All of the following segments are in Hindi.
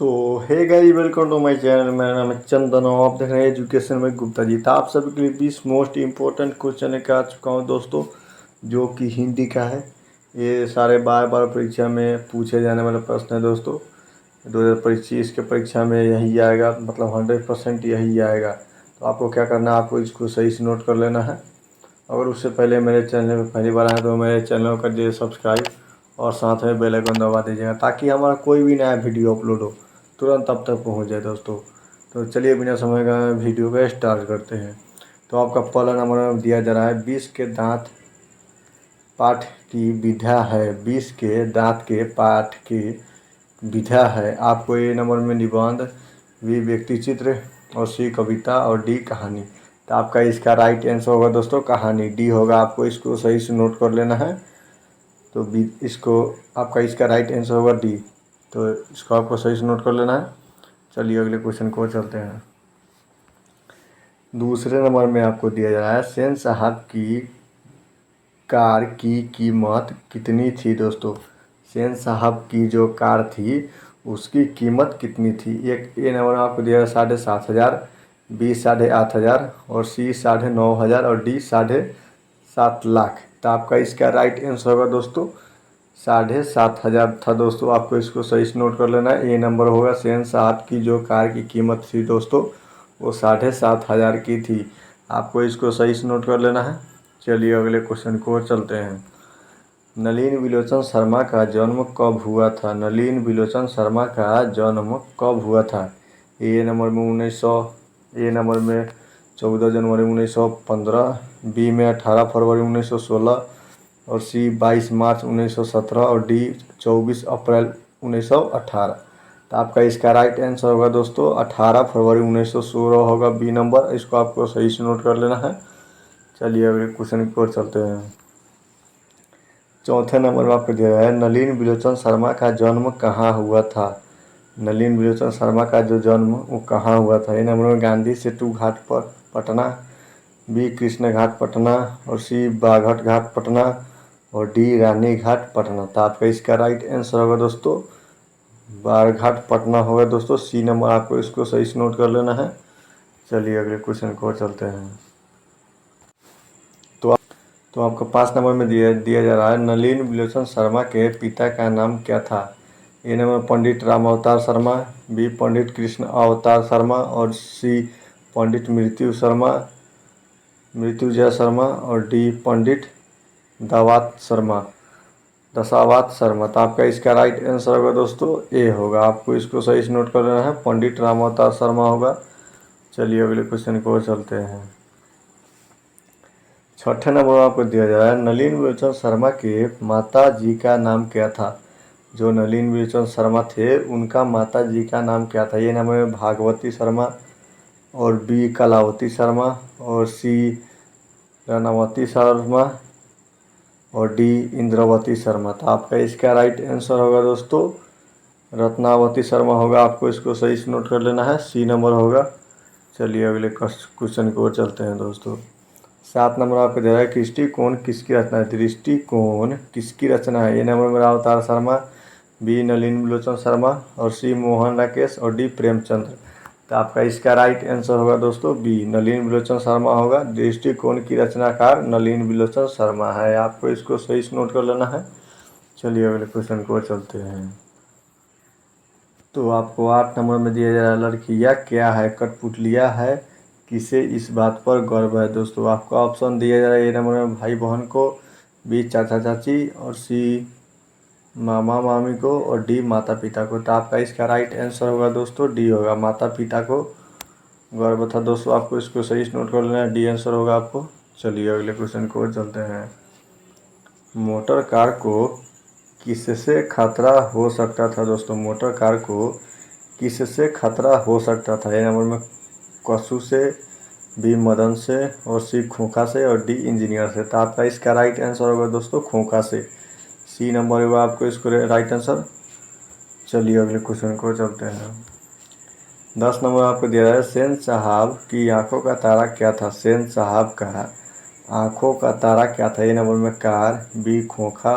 तो hey guys, welcome to my channel. मेरा नाम है चंदन और आप देख रहे हैं एजुकेशन में गुप्ता जी। तो आप सभी के लिए 20 मोस्ट इम्पोर्टेंट क्वेश्चन लेकर आ चुका हूं दोस्तों, जो कि हिंदी का है। ये सारे बार बार परीक्षा में पूछे जाने वाले प्रश्न है दोस्तों। 2025 के परीक्षा में यही आएगा, मतलब 100% यही आएगा। तो आपको क्या करना है, आपको इसको सही से नोट कर लेना है। अगर उससे पहले मेरे चैनल में पहली बार आए तो मेरे चैनल को कर दीजिए सब्सक्राइब और साथ में बेल आइकन दबा दीजिएगा, ताकि हमारा कोई भी नया वीडियो अपलोड हो तुरंत अब तक पहुंच जाए दोस्तों। तो चलिए बिना समय का वीडियो का स्टार्ट करते हैं। तो आपका पहला नंबर दिया जा रहा है 20 के दांत पाठ की विधा है। 20 के दांत के पाठ की विधा है। आपको ए नंबर में निबंध, बी व्यक्ति चित्र और सी कविता और डी कहानी। तो आपका इसका राइट आंसर होगा दोस्तों कहानी, डी होगा। आपको इसको सही से नोट कर लेना है। तो बी इसको आपका इसका राइट आंसर होगा डी। तो इसको आपको सही से नोट कर लेना है। चलिए अगले क्वेश्चन को चलते हैं। दूसरे नंबर में आपको दिया जा रहा है सेन साहब की कार की कीमत कितनी थी दोस्तों। सेन साहब की जो कार थी उसकी कीमत कितनी थी। एक ए नंबर में आपको दिया 7,500, बी 8,500 और सी 9,500 और डी 7,50,000। तो आपका इसका राइट आंसर होगा दोस्तों 7,500 था दोस्तों। आपको इसको सही से नोट कर लेना है। ए नंबर होगा सेन साहब की जो कार की कीमत थी दोस्तों वो 7,500 की थी। आपको इसको सही से नोट कर लेना है। चलिए अगले क्वेश्चन को चलते हैं। नलिन विलोचन शर्मा का जन्म कब हुआ था। नलिन विलोचन शर्मा का जन्म कब हुआ था। ए नंबर में 14 जनवरी 1915, बी में 18 फरवरी 1916 और सी 22 मार्च 1917 और डी 24 अप्रैल 1918। तो आपका इसका राइट आंसर होगा दोस्तों 18 फरवरी 1916 होगा, बी नंबर। इसको आपको सही से नोट कर लेना है। चलिए अगले क्वेश्चन की ओर चलते हैं। चौथे नंबर में आपको दिया गया है नलिन विलोचन शर्मा का जन्म कहाँ हुआ था। नलिन विलोचन शर्मा का जो जन्म वो कहाँ हुआ था। ये नंबर में गांधी सेतु घाट पर पटना, बी कृष्ण घाट पटना और सी बाघट घाट पटना और डी रानी घाट पटना। तो आपका इसका राइट आंसर होगा दोस्तों बाघाट पटना होगा दोस्तों, सी नंबर। आपको इसको सही से नोट कर लेना है। चलिए अगले क्वेश्चन को चलते हैं। तो आपको 5 नंबर में दिया जा रहा है नलिन विलोचन शर्मा के पिता का नाम क्या था। ए नंबर पंडित राम अवतार शर्मा, बी पंडित कृष्ण अवतार शर्मा और सी पंडित मृत्युजय शर्मा और डी पंडित दशावत शर्मा। तो आपका इसका राइट आंसर होगा दोस्तों ए होगा। आपको इसको सही से नोट कर लेना है, पंडित राम अवतार शर्मा होगा। चलिए अगले क्वेश्चन को चलते हैं। छठे नंबर आपको दिया जा रहा है नलिन विलोचन शर्मा के माता जी का नाम क्या था। जो नलिन विलोचन शर्मा थे उनका माता जी का नाम क्या था। ये नंबर में भागवती शर्मा और बी कलावती शर्मा और सी रनावती शर्मा और डी इंद्रावती शर्मा। तो आपका इसका राइट आंसर होगा दोस्तों रत्नावती शर्मा होगा। आपको इसको सही से नोट कर लेना है, सी नंबर होगा। चलिए अगले क्वेश्चन की ओर चलते हैं दोस्तों। 7 नंबर आपको दे रहा है दृष्टिकोण किसकी रचना है। दृष्टिकोण किसकी रचना है। ए नंबर में अवतार शर्मा, बी नलिन विलोचन शर्मा और सी मोहन राकेश और डी प्रेमचंद्र। तो आपका इसका राइट आंसर होगा दोस्तों बी नलिन विलोचन शर्मा होगा। दृष्टिकोण की रचनाकार नलिन विलोचन शर्मा है। आपको इसको सही से नोट कर लेना है। चलिए अगले क्वेश्चन को चलते हैं। तो आपको 8 नंबर में दिया जा रहा है लड़कियाँ क्या है कठपुतलियाँ है, किसे इस बात पर गर्व है। दोस्तों आपको ऑप्शन दिया जा रहा है। ए नंबर में भाई बहन को, बी चाचा चाची और सी मामा मामी को और डी माता पिता को। तो आपका इसका राइट आंसर होगा दोस्तों डी होगा, माता पिता को गर्व था दोस्तों। आपको इसको सही से नोट कर लेना है, डी आंसर होगा आपको। चलिए अगले क्वेश्चन को चलते हैं। मोटर कार को किससे खतरा हो सकता था दोस्तों। मोटर कार को किससे खतरा हो सकता था। ए नंबर में कसूर से, बी मदन से और सी खोखा से और डी इंजीनियर से। तो आपका इसका राइट आंसर होगा दोस्तों खोखा से, सी नंबर होगा आपको इसको राइट आंसर। चलिए अगले क्वेश्चन को चलते हैं। 10 नंबर आपको दिया है सेन साहब की आंखों का तारा क्या था। सेन साहब का आंखों का तारा क्या था। ए नंबर में कार, बी खोखा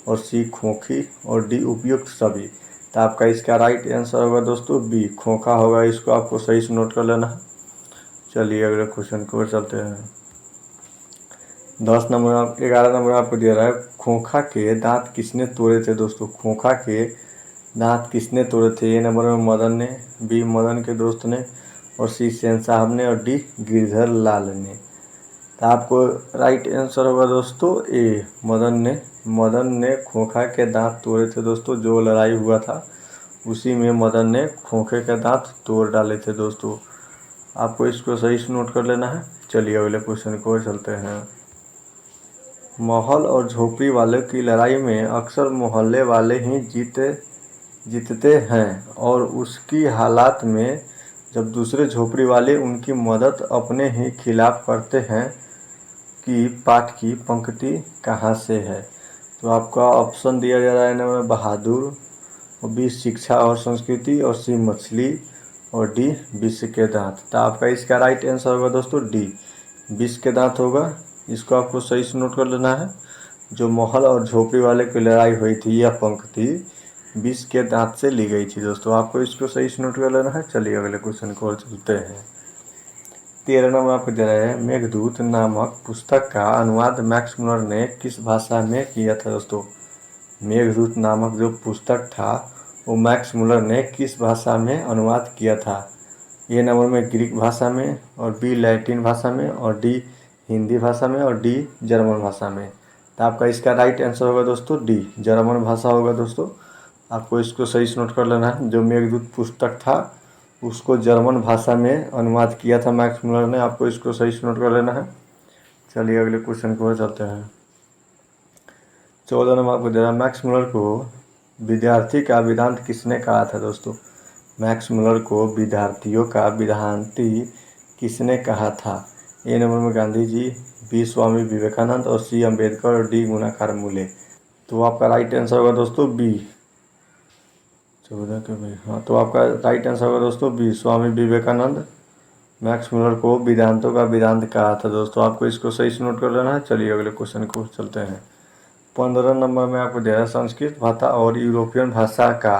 और सी खोखी और डी उपयुक्त सभी। तो आपका इसका राइट आंसर होगा दोस्तों बी, खोखा होगा। इसको आपको सही से नोट कर लेना है। चलिए अगले क्वेश्चन की ओर चलते हैं। 11 नंबर आपको दिया रहा है, खोखा के दांत किसने तोड़े थे दोस्तों? खोखा के दांत किसने तोड़े थे? ए नंबर में मदन ने, बी मदन के दोस्त ने, और सी सेन साहब ने, और डी गिरधर लाल ने। तो आपको राइट आंसर होगा दोस्तों ए, मदन ने। मदन ने खोखा के दांत तोड़े थे दोस्तों। जो लड़ाई हुआ था उसी में मदन ने खोखे के दांत तोड़ डाले थे दोस्तों। आपको इसको सही से नोट कर लेना है। चलिए अगले क्वेश्चन को चलते हैं। महल और झोपड़ी वाले की लड़ाई में अक्सर मोहल्ले वाले ही जीतते हैं, और उसकी हालात में जब दूसरे झोपड़ी वाले उनकी मदद अपने ही खिलाफ करते हैं कि पाठ की पंक्ति कहाँ से है? तो आपका ऑप्शन दिया जा रहा है नंबर बहादुर, और बी शिक्षा और संस्कृति, और सी मछली, और डी विष के दांत। तो आपका इसका राइट आंसर होगा दोस्तों डी, विष के दांत होगा। इसको आपको सही से नोट कर लेना है। जो महल और झोपड़ी वाले की लड़ाई हुई थी, यह पंक्ति विष के दांत से ली गई थी दोस्तों। आपको इसको सही से नोट कर लेना है। चलिए अगले क्वेश्चन को चलते हैं। 13 नंबर आपको दे रहे हैं, मेघदूत नामक पुस्तक का अनुवाद मैक्स मुलर ने किस भाषा में किया था दोस्तों? मेघदूत नामक जो पुस्तक था वो मैक्स मुलर ने किस भाषा में अनुवाद किया था? ए नंबर में ग्रीक भाषा में, और बी लैटिन भाषा में, और डी हिंदी भाषा में, और डी जर्मन भाषा में। तो आपका इसका राइट आंसर होगा दोस्तों डी, जर्मन भाषा होगा दोस्तों। आपको इसको सही से नोट कर लेना है। जो मेघदूत पुस्तक था उसको जर्मन भाषा में अनुवाद किया था मैक्स मुलर ने। आपको इसको सही से नोट कर लेना है। चलिए अगले क्वेश्चन को चलते हैं। 14 नंबर आपको दे रहा है, मैक्स मुलर को विद्यार्थी का वेदांत किसने कहा था दोस्तों? मैक्स मुलर को विद्यार्थियों का वेदांती किसने कहा था? ए नंबर में गांधी जी, बी स्वामी विवेकानंद, और सी अम्बेडकर, और डी गुणाकार मूले। तो आपका राइट आंसर होगा दोस्तों बी, 14 के भाई, हाँ। तो आपका राइट आंसर होगा दोस्तों B, Swami Vivekananda Max Muller को वेदांतों का वेदांत कहा था दोस्तों। आपको इसको सही से नोट कर लेना है। चलिए अगले क्वेश्चन को चलते हैं। 15 नंबर में आपको दिया है, संस्कृत भाषा और यूरोपियन भाषा का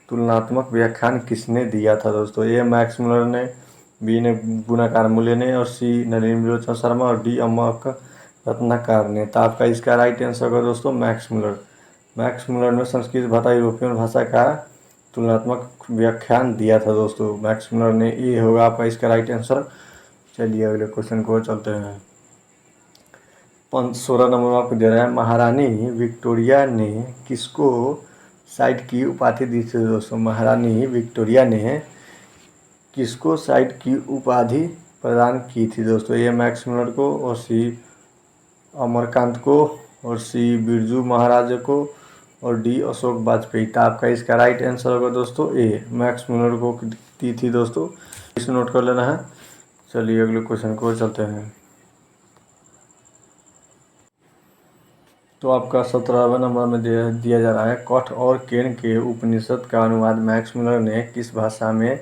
तुलनात्मक व्याख्यान किसने दिया था दोस्तों? ए मैक्स मुलर ने, बी ने गुणाकार मूल्य ने, और सी नलिन विलोचन शर्मा, और डी अमक रत्नाकर ने। तो आपका इसका राइट आंसर होगा दोस्तों मैक्स मुलर। मैक्स मुलर ने संस्कृत भाषा यूरोपियन भाषा का तुलनात्मक व्याख्यान दिया था दोस्तों। मैक्स मुलर ने, ये होगा आपका इसका राइट आंसर। चलिए अगले क्वेश्चन को चलते हैं। 16 नंबर आपको दे रहा है, महारानी विक्टोरिया ने किसको साइड की उपाधि दी थी दोस्तों? महारानी विक्टोरिया ने किसको साइड की उपाधि प्रदान की थी दोस्तों? ए मैक्स मुलर को, और सी अमरकांत को, और सी बिरजू महाराज को, और डी अशोक वाजपेयी। तो आपका इसका राइट आंसर होगा दोस्तों ए, मैक्स मुलर को दी थी दोस्तों। इसे नोट कर लेना है। चलिए अगले क्वेश्चन को चलते हैं। तो आपका 17वें नंबर में दिया जा रहा है, कठ और केन के उपनिषद का अनुवाद मैक्स मुलर ने किस भाषा में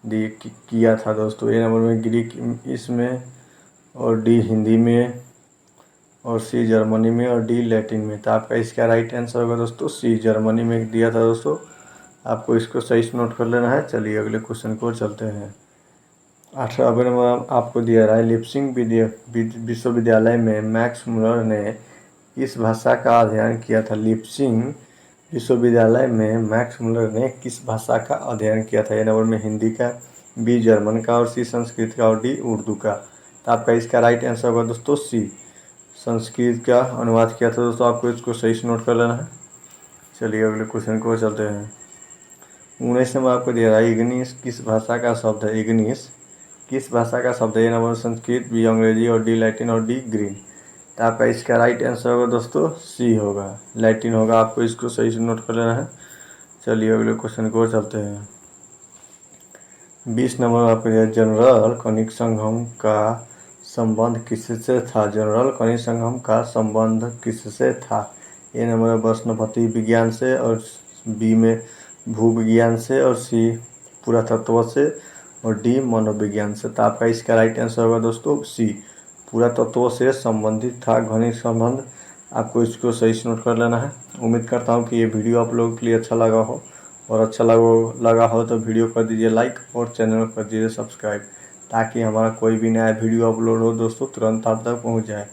किया था दोस्तों? ए नंबर में ग्रीक इसमें, और डी हिंदी में, और सी जर्मनी में, और डी लैटिन में। तो आपका इसका राइट आंसर होगा दोस्तों सी, जर्मनी में दिया था दोस्तों। आपको इसको सही से नोट कर लेना है। चलिए अगले क्वेश्चन को चलते हैं। 18वें नंबर आपको दिया रहा है, लिप्सिंग विश्वविद्यालय में मैक्स मुलर ने किस भाषा का अध्ययन किया था? लिप्सिंग विश्वविद्यालय में मैक्स मुलर ने किस भाषा का अध्ययन किया था? ए नंबर में हिंदी का, बी जर्मन का, और सी संस्कृत का, और डी उर्दू का। तो आपका इसका राइट आंसर होगा दोस्तों सी, संस्कृत का अनुवाद किया था दोस्तों। आपको इसको सही से नोट कर लेना है। चलिए अगले क्वेश्चन को चलते हैं। 19 नंबर आपको दिया रहा है, इग्निस किस भाषा का शब्द है? इग्निस किस भाषा का शब्द है? ए नंबर संस्कृत, बी अंग्रेजी, और डी लैटिन, और डी ग्रीन। तो आपका इसका राइट आंसर होगा दोस्तों सी होगा, लैटिन होगा। आपको इसको सही से नोट कर लेना है। चलिए अगले क्वेश्चन को चलते हैं। 20 नंबर आपको दिया, जनरल खनिज संगम का संबंध किससे था? जनरल खनिज संगम का संबंध किससे था? ए नंबर वैष्णवपति विज्ञान से, और बी में भूविज्ञान से, और सी पुरातत्व से, और डी मनोविज्ञान से। तो आपका इसका राइट आंसर होगा दोस्तों सी, पुरातत्व से संबंधित था खनिज संबंध। आपको इसको सही से नोट कर लेना है। उम्मीद करता हूँ कि ये वीडियो आप लोगों के लिए अच्छा लगा हो, और अच्छा लगा हो तो वीडियो कर दीजिए लाइक और चैनल को कर दीजिए सब्सक्राइब, ताकि हमारा कोई भी नया वीडियो अपलोड हो दोस्तों तुरंत आप तक पहुंच जाए।